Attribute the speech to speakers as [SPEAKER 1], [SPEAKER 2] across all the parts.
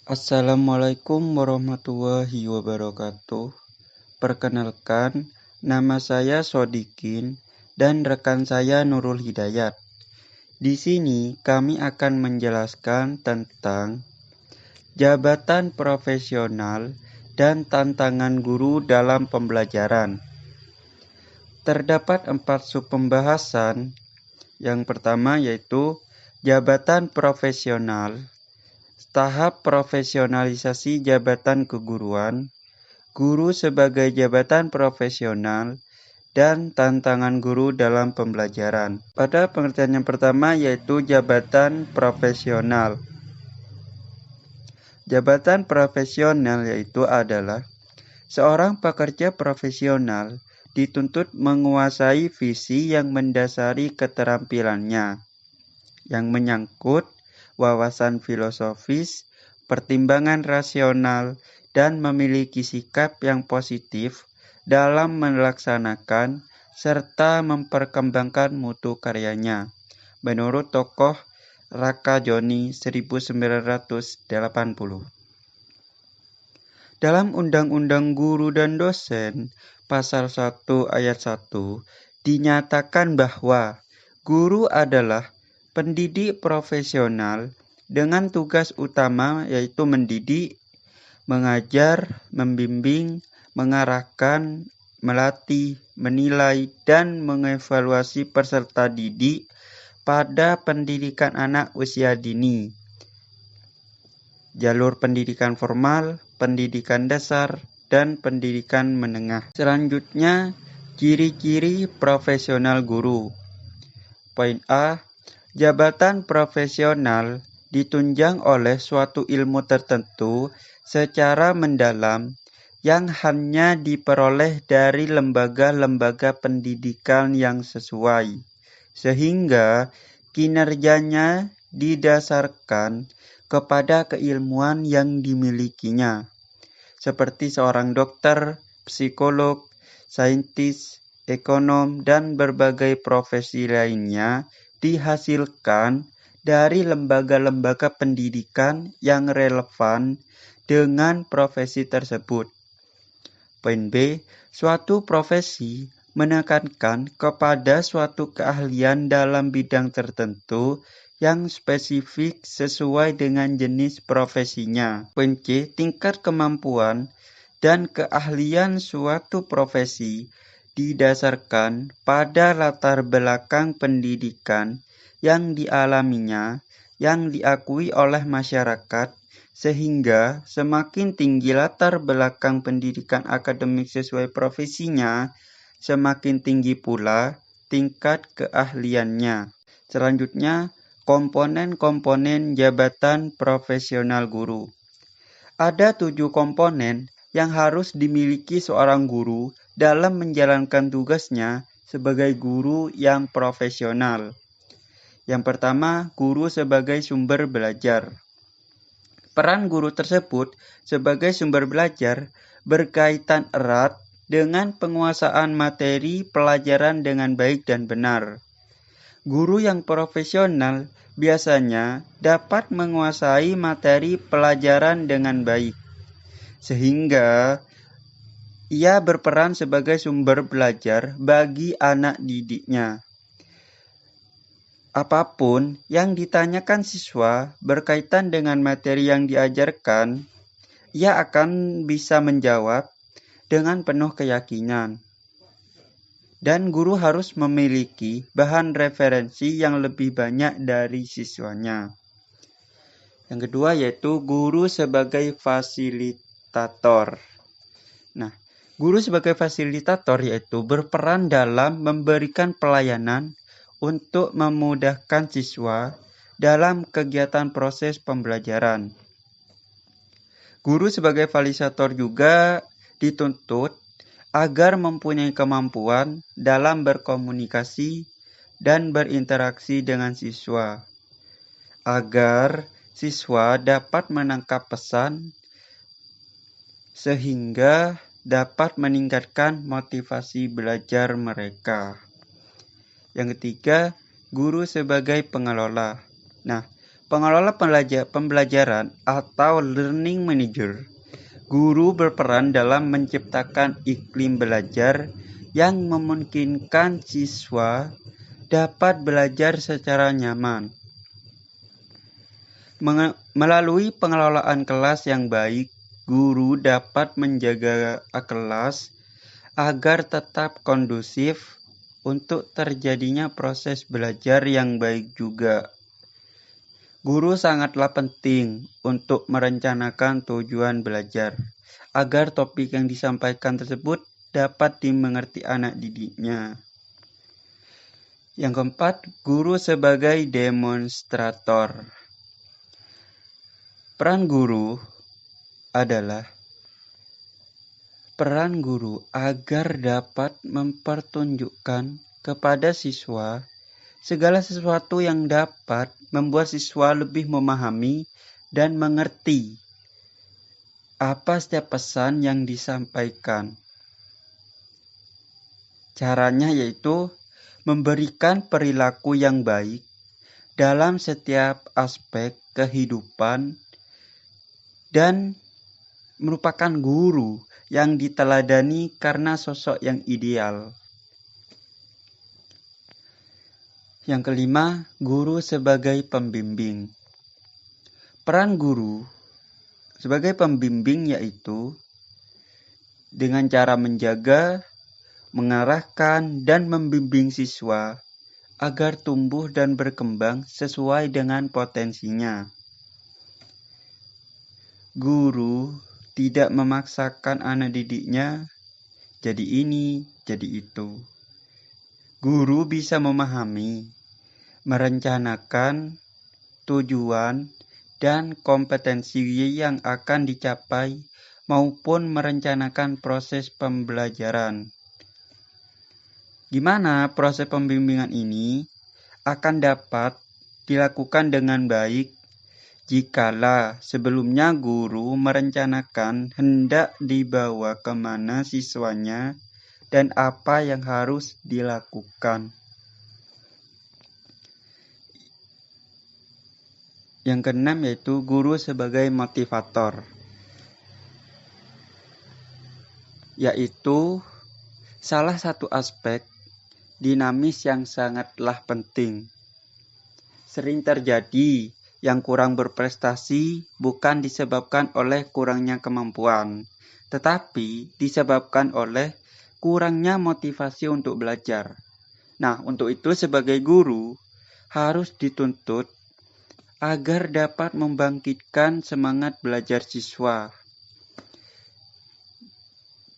[SPEAKER 1] Assalamualaikum warahmatullahi wabarakatuh. Perkenalkan, nama saya Sodikin dan rekan saya Nurul Hidayat. Di sini kami akan menjelaskan tentang jabatan profesional dan tantangan guru dalam pembelajaran. Terdapat 4 subpembahasan. Yang pertama yaitu jabatan profesional, tahap profesionalisasi jabatan keguruan, guru sebagai jabatan profesional, dan tantangan guru dalam pembelajaran. Pada pengertian yang pertama yaitu jabatan profesional. Jabatan profesional yaitu adalah seorang pekerja profesional dituntut menguasai visi yang mendasari keterampilannya, yang menyangkut wawasan filosofis, pertimbangan rasional, dan memiliki sikap yang positif dalam melaksanakan serta memperkembangkan mutu karyanya. Menurut tokoh Rakajoni 1980. Dalam Undang-Undang Guru dan Dosen, Pasal 1 Ayat 1, dinyatakan bahwa guru adalah pendidik profesional dengan tugas utama yaitu mendidik, mengajar, membimbing, mengarahkan, melatih, menilai, dan mengevaluasi peserta didik pada pendidikan anak usia dini. Jalur pendidikan formal, pendidikan dasar, dan pendidikan menengah. Selanjutnya, ciri-ciri profesional guru. Poin A, jabatan profesional ditunjang oleh suatu ilmu tertentu secara mendalam yang hanya diperoleh dari lembaga-lembaga pendidikan yang sesuai, sehingga kinerjanya didasarkan kepada keilmuan yang dimilikinya, seperti seorang dokter, psikolog, saintis, ekonom, dan berbagai profesi lainnya dihasilkan dari lembaga-lembaga pendidikan yang relevan dengan profesi tersebut. Poin B, suatu profesi menekankan kepada suatu keahlian dalam bidang tertentu yang spesifik sesuai dengan jenis profesinya. Poin C, tingkat kemampuan dan keahlian suatu profesi didasarkan pada latar belakang pendidikan yang dialaminya, yang diakui oleh masyarakat, sehingga semakin tinggi latar belakang pendidikan akademik sesuai profesinya, semakin tinggi pula tingkat keahliannya. Selanjutnya, komponen-komponen jabatan profesional guru. Ada 7 komponen yang harus dimiliki seorang guru dalam menjalankan tugasnya sebagai guru yang profesional. Yang pertama, guru sebagai sumber belajar. Peran guru tersebut sebagai sumber belajar berkaitan erat dengan penguasaan materi pelajaran dengan baik dan benar. Guru yang profesional biasanya dapat menguasai materi pelajaran dengan baik, sehingga ia berperan sebagai sumber belajar bagi anak didiknya. Apapun yang ditanyakan siswa berkaitan dengan materi yang diajarkan, ia akan bisa menjawab dengan penuh keyakinan. Dan guru harus memiliki bahan referensi yang lebih banyak dari siswanya. Yang kedua yaitu guru sebagai fasilitator. Nah, guru sebagai fasilitator yaitu berperan dalam memberikan pelayanan untuk memudahkan siswa dalam kegiatan proses pembelajaran. Guru sebagai fasilitator juga dituntut agar mempunyai kemampuan dalam berkomunikasi dan berinteraksi dengan siswa, agar siswa dapat menangkap pesan sehingga dapat meningkatkan motivasi belajar mereka. Yang ketiga, guru sebagai pengelola. Nah, pengelola pembelajaran atau learning manager, guru berperan dalam menciptakan iklim belajar yang memungkinkan siswa dapat belajar secara nyaman. Melalui pengelolaan kelas yang baik, guru dapat menjaga kelas agar tetap kondusif untuk terjadinya proses belajar yang baik juga. Guru sangatlah penting untuk merencanakan tujuan belajar, agar topik yang disampaikan tersebut dapat dimengerti anak didiknya. Yang keempat, guru sebagai demonstrator. Peran guru adalah peran guru agar dapat mempertunjukkan kepada siswa segala sesuatu yang dapat membuat siswa lebih memahami dan mengerti apa setiap pesan yang disampaikan. Caranya yaitu memberikan perilaku yang baik dalam setiap aspek kehidupan dan merupakan guru yang diteladani karena sosok yang ideal. Yang kelima, guru sebagai pembimbing. Peran guru sebagai pembimbing yaitu dengan cara menjaga, mengarahkan, dan membimbing siswa agar tumbuh dan berkembang sesuai dengan potensinya. Guru tidak memaksakan anak didiknya jadi ini, jadi itu. Guru bisa memahami, merencanakan tujuan dan kompetensi yang akan dicapai maupun merencanakan proses pembelajaran. Gimana proses pembimbingan ini akan dapat dilakukan dengan baik jikalau sebelumnya guru merencanakan hendak dibawa kemana siswanya dan apa yang harus dilakukan. Yang keenam yaitu guru sebagai motivator, yaitu salah satu aspek dinamis yang sangatlah penting. Sering terjadi yang kurang berprestasi bukan disebabkan oleh kurangnya kemampuan, tetapi disebabkan oleh kurangnya motivasi untuk belajar. Nah, untuk itu sebagai guru harus dituntut agar dapat membangkitkan semangat belajar siswa.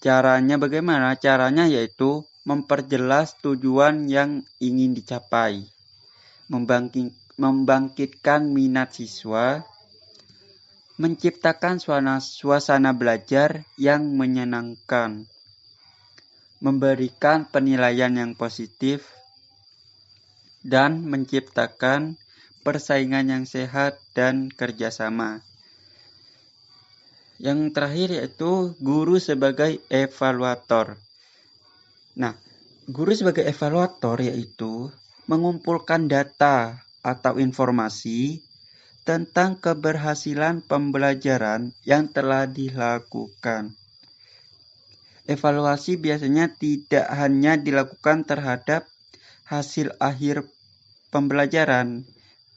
[SPEAKER 1] Caranya bagaimana? Caranya yaitu memperjelas tujuan yang ingin dicapai, membangkitkan minat siswa, menciptakan suasana belajar yang menyenangkan, memberikan penilaian yang positif, dan menciptakan persaingan yang sehat dan kerjasama. Yang terakhir yaitu guru sebagai evaluator. Nah, guru sebagai evaluator yaitu mengumpulkan data atau informasi tentang keberhasilan pembelajaran yang telah dilakukan. Evaluasi biasanya tidak hanya dilakukan terhadap hasil akhir pembelajaran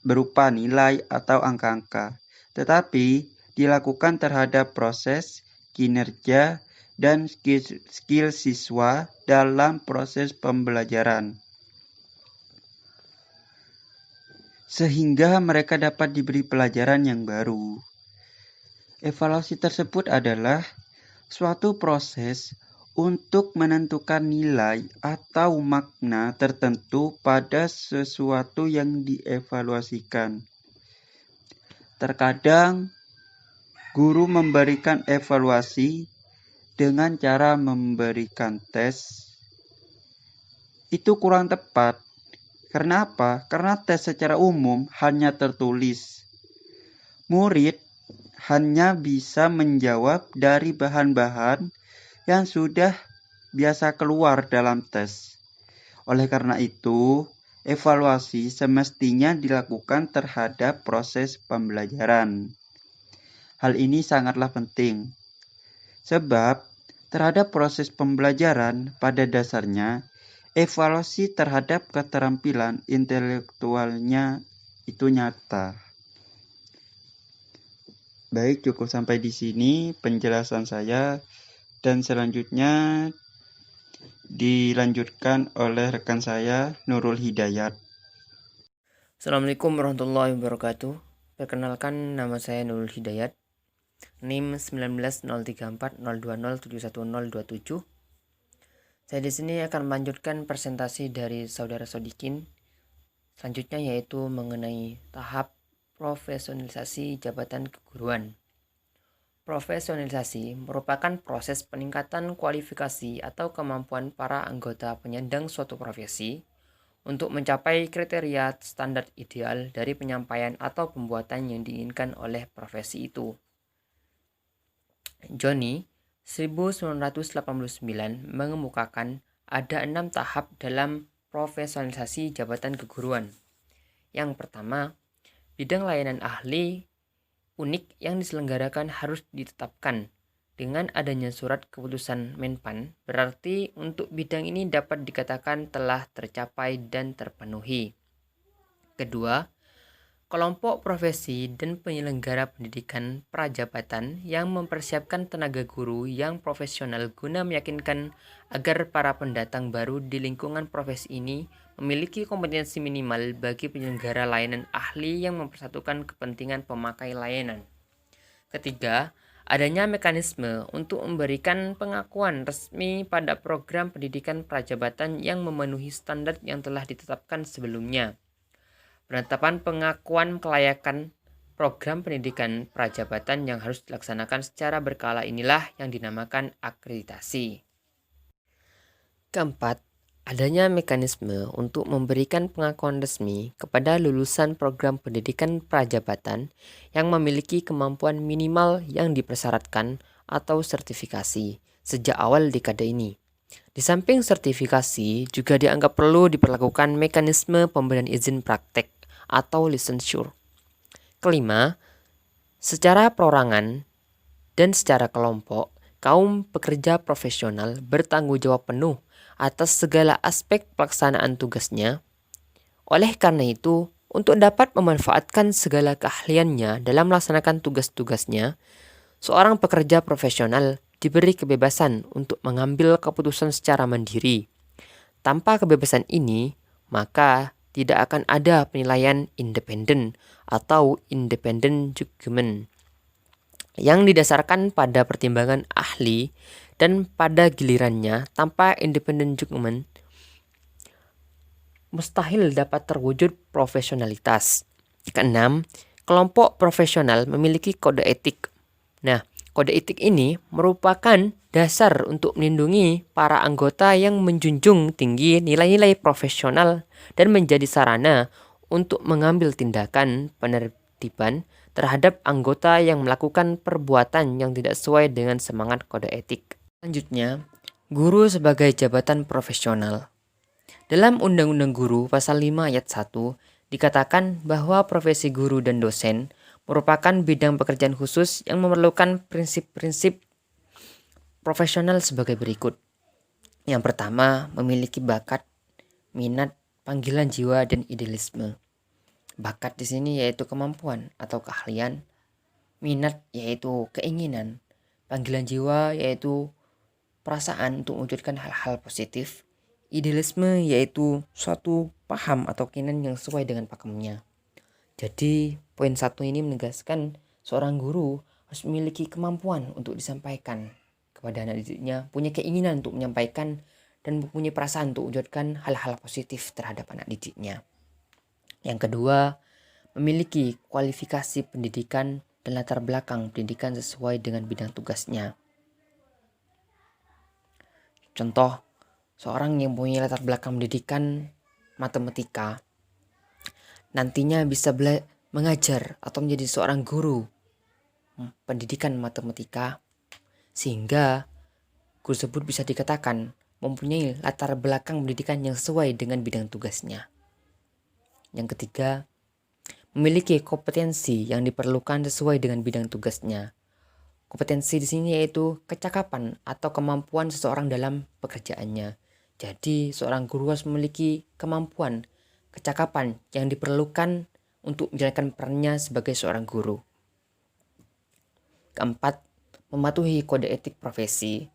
[SPEAKER 1] berupa nilai atau angka-angka, tetapi dilakukan terhadap proses, kinerja, dan skill siswa dalam proses pembelajaran, sehingga mereka dapat diberi pelajaran yang baru. Evaluasi tersebut adalah suatu proses untuk menentukan nilai atau makna tertentu pada sesuatu yang dievaluasikan. Terkadang, guru memberikan evaluasi dengan cara memberikan tes. Itu kurang tepat. Karena apa? Karena tes secara umum hanya tertulis. Murid hanya bisa menjawab dari bahan-bahan yang sudah biasa keluar dalam tes. Oleh karena itu, evaluasi semestinya dilakukan terhadap proses pembelajaran. Hal ini sangatlah penting, sebab terhadap proses pembelajaran pada dasarnya, evaluasi terhadap keterampilan intelektualnya itu nyata. Baik, cukup sampai di sini penjelasan saya, dan selanjutnya dilanjutkan oleh rekan saya, Nurul Hidayat.
[SPEAKER 2] Assalamualaikum warahmatullahi wabarakatuh. Perkenalkan, nama saya Nurul Hidayat, NIM 19034020711027. Saya di sini akan melanjutkan presentasi dari saudara Sodikin selanjutnya, yaitu mengenai tahap profesionalisasi jabatan keguruan. Profesionalisasi merupakan proses peningkatan kualifikasi atau kemampuan para anggota penyandang suatu profesi untuk mencapai kriteria standar ideal dari penyampaian atau pembuatan yang diinginkan oleh profesi itu. Johnny 1989 mengemukakan ada 6 tahap dalam profesionalisasi jabatan keguruan. Yang pertama, bidang layanan ahli unik yang diselenggarakan harus ditetapkan. Dengan adanya surat keputusan Menpan, berarti untuk bidang ini dapat dikatakan telah tercapai dan terpenuhi. Kedua, kelompok profesi dan penyelenggara pendidikan prajabatan yang mempersiapkan tenaga guru yang profesional guna meyakinkan agar para pendatang baru di lingkungan profesi ini memiliki kompetensi minimal bagi penyelenggara layanan ahli yang mempersatukan kepentingan pemakai layanan. Ketiga, adanya mekanisme untuk memberikan pengakuan resmi pada program pendidikan prajabatan yang memenuhi standar yang telah ditetapkan sebelumnya. Penetapan pengakuan kelayakan program pendidikan prajabatan yang harus dilaksanakan secara berkala inilah yang dinamakan akreditasi. Keempat, adanya mekanisme untuk memberikan pengakuan resmi kepada lulusan program pendidikan prajabatan yang memiliki kemampuan minimal yang dipersyaratkan atau sertifikasi sejak awal dekade ini. Di samping sertifikasi, juga dianggap perlu diperlakukan mekanisme pemberian izin praktek atau licensure. Kelima, secara perorangan dan secara kelompok, kaum pekerja profesional bertanggung jawab penuh atas segala aspek pelaksanaan tugasnya. Oleh karena itu, untuk dapat memanfaatkan segala keahliannya dalam melaksanakan tugas-tugasnya, seorang pekerja profesional diberi kebebasan untuk mengambil keputusan secara mandiri. Tanpa kebebasan ini, maka tidak akan ada penilaian independen atau independent judgment yang didasarkan pada pertimbangan ahli, dan pada gilirannya tanpa independent judgment mustahil dapat terwujud profesionalitas. Keenam, kelompok profesional memiliki kode etik. Nah, kode etik ini merupakan dasar untuk melindungi para anggota yang menjunjung tinggi nilai-nilai profesional dan menjadi sarana untuk mengambil tindakan penertiban terhadap anggota yang melakukan perbuatan yang tidak sesuai dengan semangat kode etik. Selanjutnya, guru sebagai jabatan profesional. Dalam Undang-Undang Guru Pasal 5 Ayat 1 dikatakan bahwa profesi guru dan dosen merupakan bidang pekerjaan khusus yang memerlukan prinsip-prinsip profesional sebagai berikut. Yang pertama, memiliki bakat, minat, panggilan jiwa, dan idealisme. Bakat di sini yaitu kemampuan atau keahlian, minat yaitu keinginan, panggilan jiwa yaitu perasaan untuk mewujudkan hal-hal positif, idealisme yaitu suatu paham atau keinginan yang sesuai dengan pakemnya. Jadi poin 1 ini menegaskan seorang guru harus memiliki kemampuan untuk disampaikan kepada anak didiknya, punya keinginan untuk menyampaikan dan mempunyai perasaan untuk mewujudkan hal-hal positif terhadap anak didiknya. Yang kedua, memiliki kualifikasi pendidikan dan latar belakang pendidikan sesuai dengan bidang tugasnya. Contoh, seorang yang punya latar belakang pendidikan matematika nantinya bisa mengajar atau menjadi seorang guru pendidikan matematika, sehingga guru tersebut bisa dikatakan mempunyai latar belakang pendidikan yang sesuai dengan bidang tugasnya. Yang ketiga, memiliki kompetensi yang diperlukan sesuai dengan bidang tugasnya. Kompetensi di sini yaitu kecakapan atau kemampuan seseorang dalam pekerjaannya. Jadi, seorang guru harus memiliki kemampuan, kecakapan yang diperlukan untuk menjalankan perannya sebagai seorang guru. Keempat, mematuhi kode etik profesi.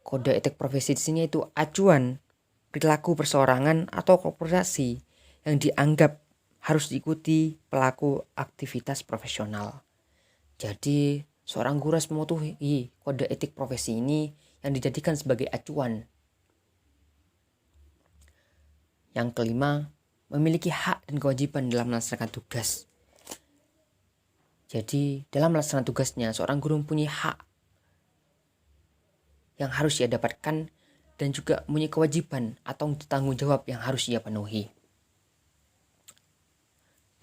[SPEAKER 2] Kode etik profesi di sini itu acuan perilaku perseorangan atau korporasi yang dianggap harus diikuti pelaku aktivitas profesional. Jadi, seorang guru harus mematuhi kode etik profesi ini yang dijadikan sebagai acuan. Yang kelima, memiliki hak dan kewajiban dalam melaksanakan tugas. Jadi, dalam melaksanakan tugasnya, seorang guru mempunyai hak yang harus ia dapatkan dan juga mempunyai kewajiban atau tanggung jawab yang harus ia penuhi.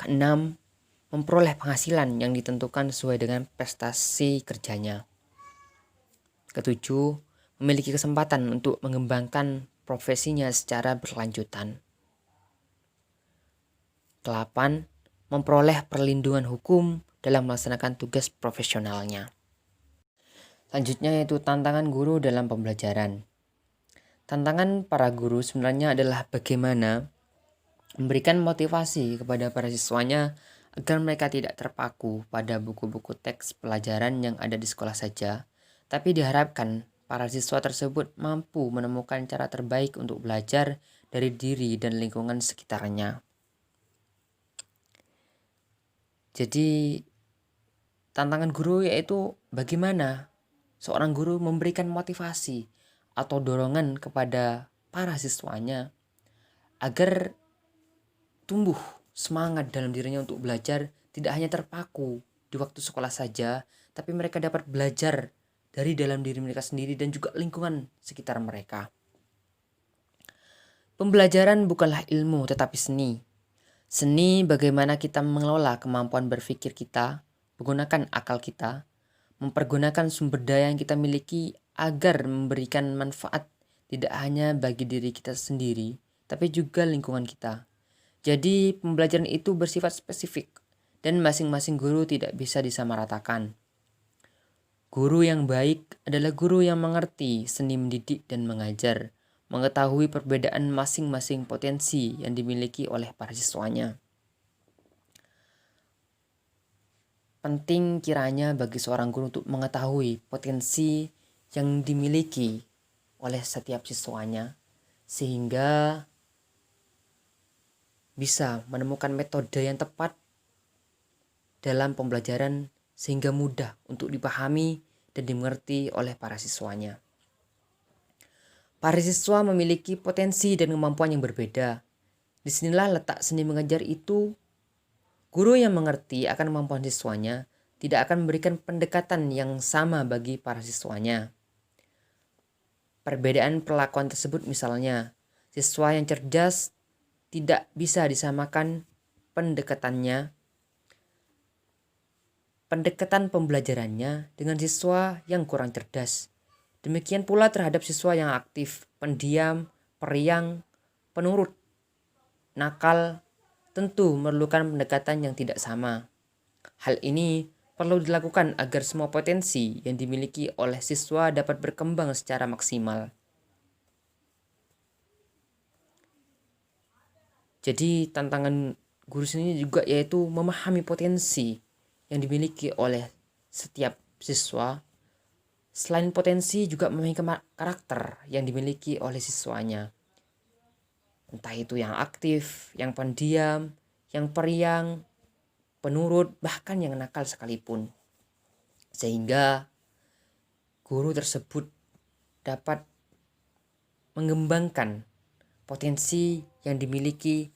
[SPEAKER 2] Keenam, memperoleh penghasilan yang ditentukan sesuai dengan prestasi kerjanya. Ketujuh, memiliki kesempatan untuk mengembangkan profesinya secara berlanjutan. Kedelapan, memperoleh perlindungan hukum dalam melaksanakan tugas profesionalnya. Selanjutnya yaitu tantangan guru dalam pembelajaran. Tantangan para guru sebenarnya adalah bagaimana memberikan motivasi kepada para siswanya agar mereka tidak terpaku pada buku-buku teks pelajaran yang ada di sekolah saja, tapi diharapkan para siswa tersebut mampu menemukan cara terbaik untuk belajar dari diri dan lingkungan sekitarnya. Jadi, tantangan guru yaitu bagaimana seorang guru memberikan motivasi atau dorongan kepada para siswanya agar tumbuh semangat dalam dirinya untuk belajar, tidak hanya terpaku di waktu sekolah saja, tapi mereka dapat belajar dari dalam diri mereka sendiri dan juga lingkungan sekitar mereka. Pembelajaran bukanlah ilmu tetapi seni. Seni bagaimana kita mengelola kemampuan berpikir kita, menggunakan akal kita, mempergunakan sumber daya yang kita miliki agar memberikan manfaat tidak hanya bagi diri kita sendiri, tapi juga lingkungan kita. Jadi pembelajaran itu bersifat spesifik dan masing-masing guru tidak bisa disamaratakan. Guru yang baik adalah guru yang mengerti seni mendidik dan mengajar, mengetahui perbedaan masing-masing potensi yang dimiliki oleh para siswanya. Penting kiranya bagi seorang guru untuk mengetahui potensi yang dimiliki oleh setiap siswanya, sehingga bisa menemukan metode yang tepat dalam pembelajaran sehingga mudah untuk dipahami dan dimengerti oleh para siswanya. Para siswa memiliki potensi dan kemampuan yang berbeda. Disinilah letak seni mengajar itu. Guru yang mengerti akan kemampuan siswanya tidak akan memberikan pendekatan yang sama bagi para siswanya. Perbedaan perlakuan tersebut misalnya, siswa yang cerdas tidak bisa disamakan pendekatan pembelajarannya dengan siswa yang kurang cerdas. Demikian pula terhadap siswa yang aktif, pendiam, periang, penurut, nakal, tentu memerlukan pendekatan yang tidak sama. Hal ini perlu dilakukan agar semua potensi yang dimiliki oleh siswa dapat berkembang secara maksimal. Jadi tantangan guru sini juga yaitu memahami potensi yang dimiliki oleh setiap siswa. Selain potensi juga memahami karakter yang dimiliki oleh siswanya. Entah itu yang aktif, yang pendiam, yang periang, penurut, bahkan yang nakal sekalipun. Sehingga guru tersebut dapat mengembangkan potensi yang dimiliki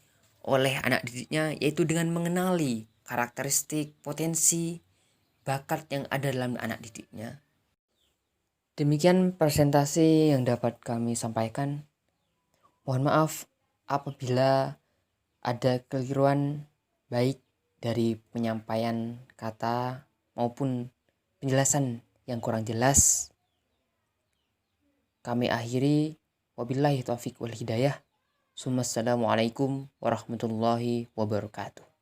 [SPEAKER 2] oleh anak didiknya, yaitu dengan mengenali karakteristik, potensi, bakat yang ada dalam anak didiknya. Demikian presentasi yang dapat kami sampaikan. Mohon maaf apabila ada kekeliruan baik dari penyampaian kata maupun penjelasan yang kurang jelas. Kami akhiri, wabillahi taufiq wal hidayah. Assalamualaikum warahmatullahi wabarakatuh.